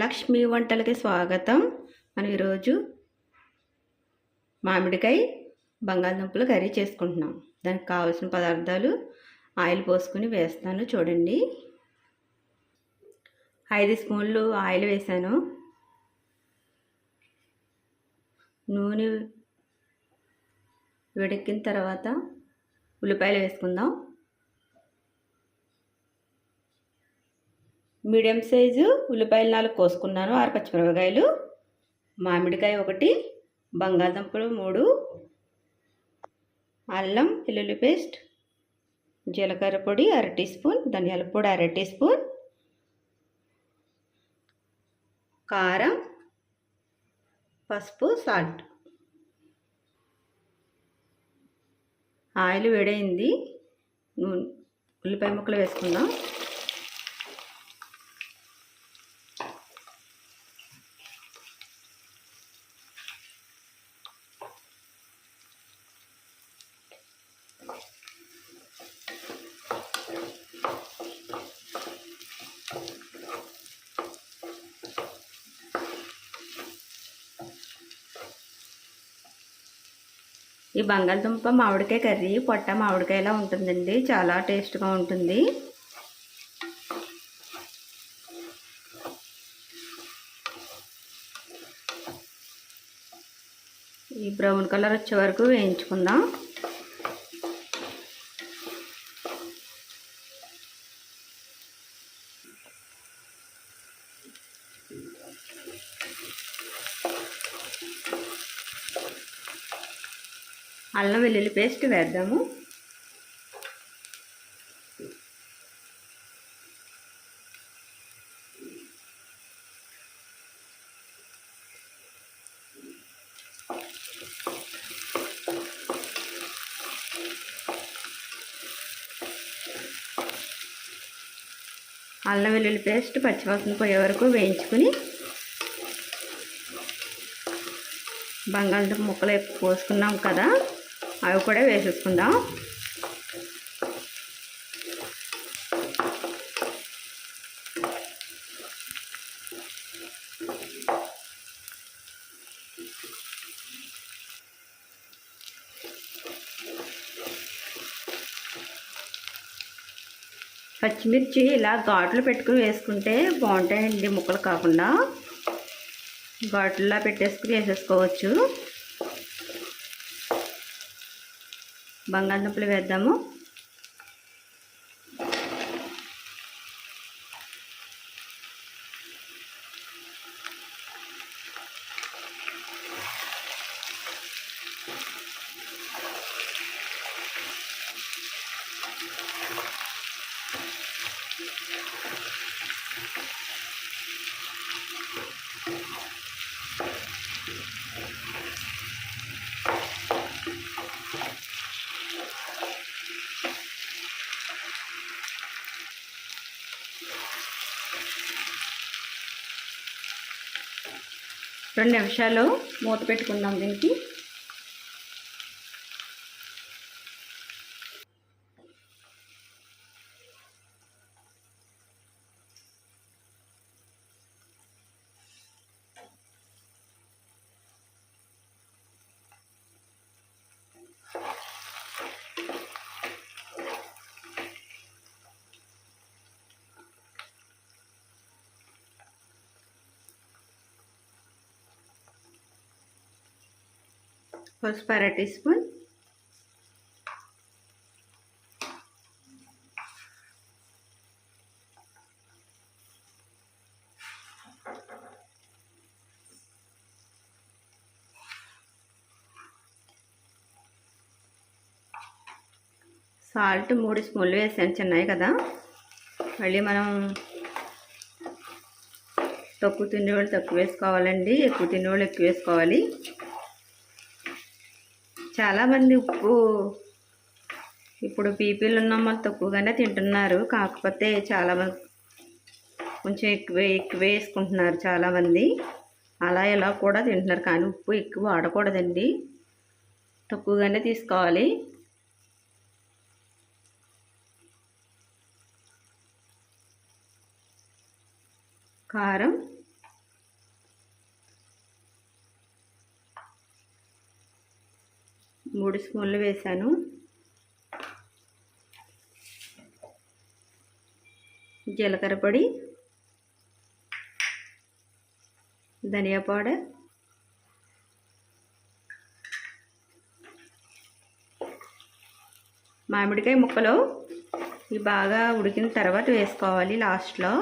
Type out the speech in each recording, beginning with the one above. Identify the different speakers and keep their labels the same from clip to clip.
Speaker 1: లక్ష్మీ వంటలకి స్వాగతం. మనం ఈరోజు మామిడికాయ బంగాళదుంపలు కర్రీ చేసుకుంటున్నాం. దానికి కావాల్సిన పదార్థాలు ఆయిల్ పోసుకుని వేస్తాను చూడండి. 5 స్పూన్లు ఆయిల్ వేసాను. నూనె వేడెక్కిన తర్వాత ఉల్లిపాయలు వేసుకుందాం. మీడియం సైజు ఉల్లిపాయలు 4 కోసుకున్నాను. 6 పచ్చిమిరపకాయలు, మామిడికాయ 1, బంగాళదుంపలు 3, అల్లం వెల్లుల్లి పేస్ట్, జీలకర్ర పొడి 1/2 టీ స్పూన్, ధనియాల పొడి 1/2 టీ స్పూన్, కారం, పసుపు, సాల్ట్. ఆయిల్ వేడైంది. ఉల్లిపాయ ముక్కలు వేసుకుందాం. ఈ బంగాళదుంప మామిడికాయ కర్రీ పొట్ట మామిడికాయలా ఉంటుందండి. చాలా టేస్ట్గా ఉంటుంది. ఈ బ్రౌన్ కలర్ వచ్చే వరకు వేయించుకుందాం. అల్లం వెల్లుల్లి పేస్ట్ వేద్దాము. అల్లం వెల్లుల్లి పేస్ట్ పచ్చివాసన పోయే వరకు వేయించుకుని బంగాళదుంప ముక్కలు పోసుకున్నాం కదా, అవి కూడా వేసేసుకుందాం. పచ్చిమిర్చి ఇలా ఘాట్లు పెట్టుకుని వేసుకుంటే బాగుంటాయండి. ముక్కలు కాకుండా ఘాట్లా పెట్టేసుకుని వేసేసుకోవచ్చు. బంగాళదుంపలు వేద్దాము. రెండు నిమిషాలు మూత పెట్టుకుందాం దీనికి. పసుపు 1/2 టీ స్పూన్, సాల్ట్ 3 స్పూన్లు వేసాను, చిన్నవి కదా. మళ్ళీ మనం తక్కువ తినేవాళ్ళు తక్కువ వేసుకోవాలండి, ఎక్కువ తినేవాళ్ళు ఎక్కువ వేసుకోవాలి. చాలామంది ఉప్పు ఇప్పుడు బీపీలు ఉన్న వాళ్ళు తక్కువగానే తింటున్నారు. కాకపోతే చాలామంది కొంచెం ఎక్కువ వేసుకుంటున్నారు చాలామంది. అలా ఇలా కూడా తింటున్నారు. కానీ ఉప్పు ఎక్కువ వాడకూడదండి, తక్కువగానే తీసుకోవాలి. కారం 3 స్పూన్లు వేసాను. జీలకర్ర పొడి, ధనియా పౌడర్, మామిడికాయ ముక్కలు ఇవి బాగా ఉడికిన తర్వాత వేసుకోవాలి లాస్ట్లో.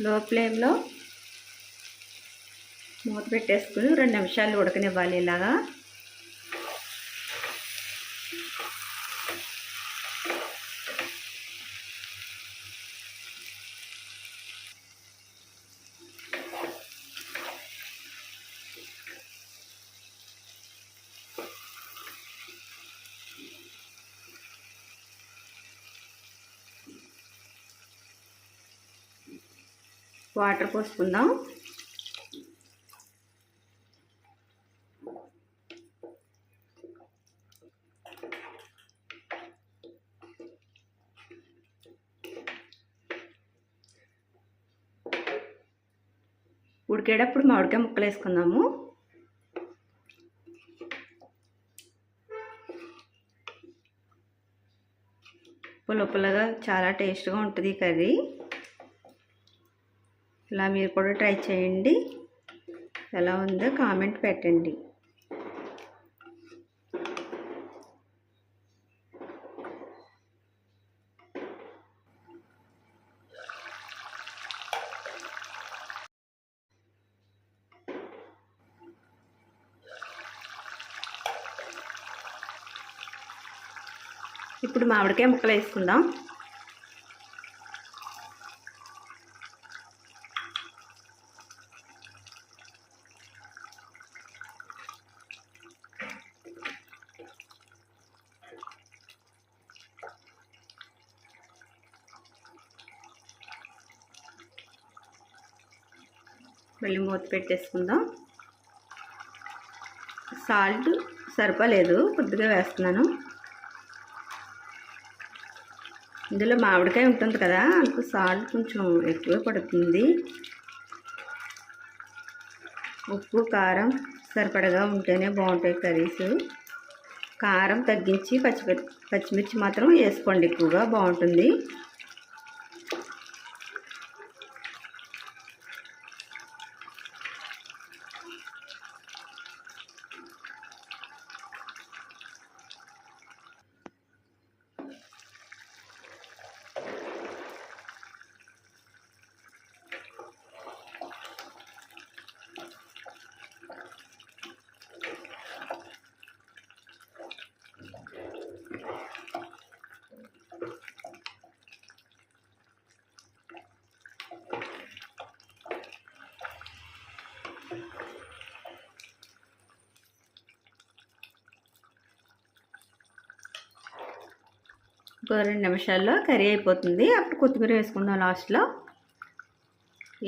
Speaker 1: లో ఫ్లేమ్లో మూత పెట్టేసుకుని 2 నిమిషాలు ఉడకనివ్వాలి. ఇలాగా వాటర్ పోసుకుందాం. ఉడికేటప్పుడు మామిడికాయ ముక్కలు వేసుకుందాము. పుల్లగా చాలా టేస్ట్గా ఉంటుంది ఈ కర్రీ. ఇలా మీరు కూడా ట్రై చేయండి. ఎలా ఉందో కామెంట్ పెట్టండి. ఇప్పుడు మామిడికాయ ముక్కలు వేసుకుందాం. మళ్ళీ మూత పెట్టేసుకుందాం. సాల్ట్ సరిపోలేదు, కొద్దిగా వేస్తున్నాను. ఇందులో మామిడికాయ ఉంటుంది కదా, అందుకు సాల్ట్ కొంచెం ఎక్కువ పడుతుంది. ఉప్పు కారం సరిపడగా ఉంటేనే బాగుంటాయి కర్రీస్. కారం తగ్గించి పచ్చిమిర్చి మాత్రం వేసుకోండి, ఎక్కువగా బాగుంటుంది. ఇంకో 2 నిమిషాల్లో కర్రీ అయిపోతుంది. అప్పుడు కొత్తిమీర వేసుకుందాం లాస్ట్లో.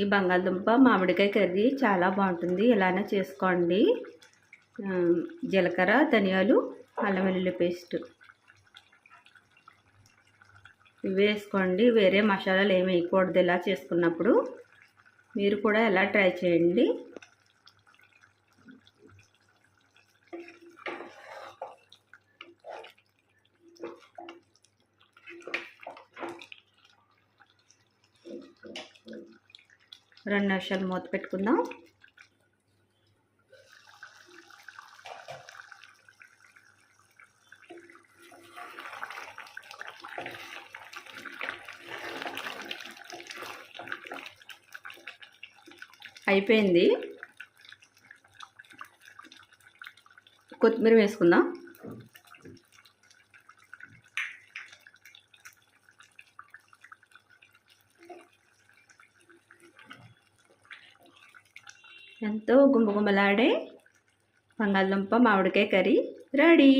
Speaker 1: ఈ బంగాళదుంప మామిడికాయ కర్రీ చాలా బాగుంటుంది. ఇలానే చేసుకోండి. జీలకర్ర, ధనియాలు, అల్లం వెల్లుల్లి పేస్ట్ ఇవి వేసుకోండి. వేరే మసాలాలు ఏమి వేయకూడదు ఇలా చేసుకున్నప్పుడు. మీరు కూడా ఎలా ట్రై చేయండి. రెండు నిమిషాలు మూత పెట్టుకుందాం. అయిపోయింది. కొత్తిమీర వేసుకుందాం. ఎంతో గుమగుమలాడే బంగాళదుంప మామిడికాయ కర్రీ రెడీ.